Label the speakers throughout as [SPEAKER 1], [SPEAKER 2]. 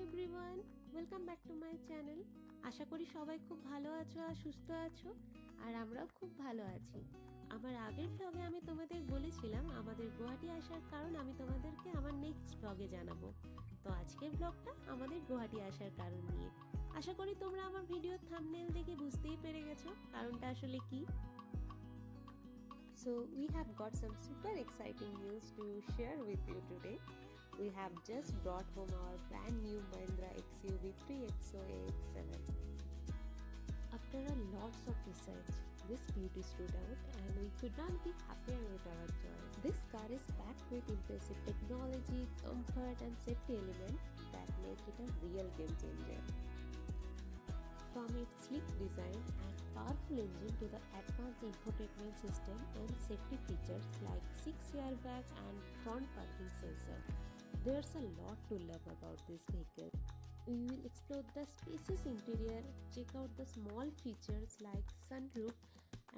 [SPEAKER 1] Everyone, welcome back to my channel. আশা করি সবাই খুব ভালো আছো আর সুস্থ আছো, আর আমরাও খুব ভালো আছি। আমার আগের ব্লগে আমি তোমাদের বলেছিলাম আমাদের গুয়াহাটি আসার কারণ আমি তোমাদেরকে আমার নেক্সট ব্লগে জানাবো। তো আজকের ব্লগটা আমাদের গুয়াহাটি আসার কারণ নিয়ে। আশা করি তোমরা আমার ভিডিওর থাম্বনেল দেখে বুঝতেই পেরে গেছো কারণটা আসলে কি। So we have got some super exciting news to share with you today. We have just brought home our brand new Mahindra XUV 3XO AX7. After a lots of research, this beauty stood out and we could not be happier with our choice. This car is packed with impressive technology, comfort and safety elements that make it a real game changer. From its sleek design and powerful engine to the advanced infotainment system and safety features like 6 airbags and front parking sensor, there's a lot to love about this vehicle. We will explore the spacious interior, check out the small features like sunroof,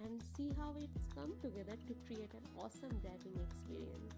[SPEAKER 1] and see how it's come together to create an awesome driving experience.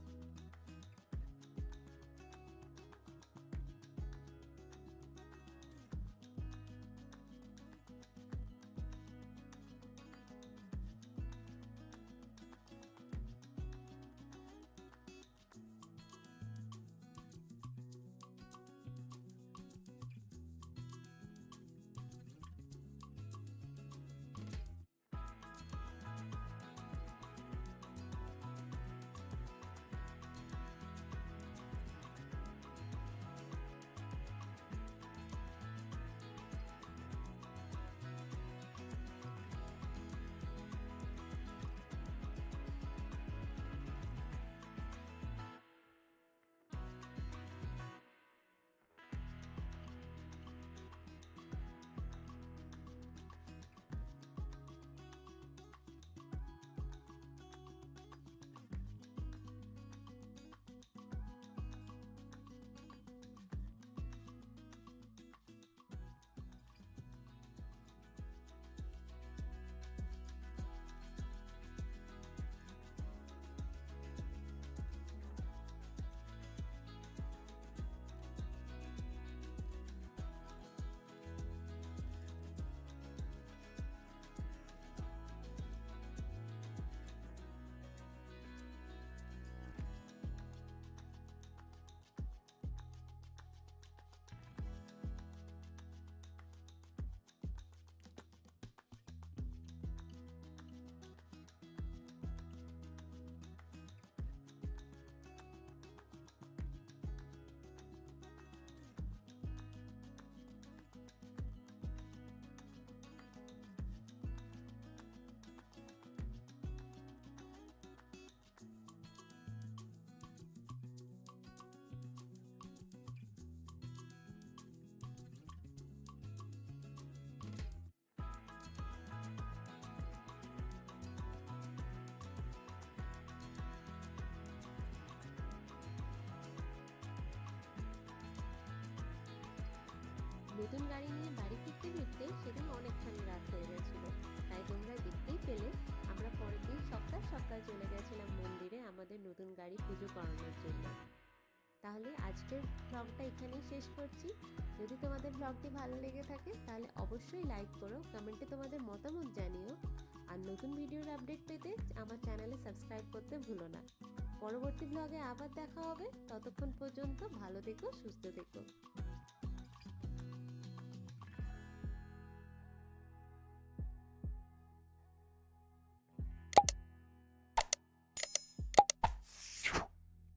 [SPEAKER 1] নতুন গাড়ি নিয়ে বাড়ি ফিরতে ফিরতে সেদিন অনেকখানি রাত হয়ে গেছিল, তাই তোমরা দেখতেই পেলে আমরা পরের দিন সকাল সকাল চলে গেছিলাম মন্দিরে আমাদের নতুন গাড়ি পুজো করানোর জন্য। তাহলে আজকের ব্লগটা এখানেই শেষ করছি। যদি তোমাদের ব্লগটি ভালো লেগে থাকে তাহলে অবশ্যই লাইক করো, কমেন্টে তোমাদের মতামত জানিও, আর নতুন ভিডিওর আপডেট পেতে আমার চ্যানেলে সাবস্ক্রাইব করতে ভুলো না। পরবর্তী ব্লগে আবার দেখা হবে, ততক্ষণ পর্যন্ত ভালো থেকো, সুস্থ থেকো।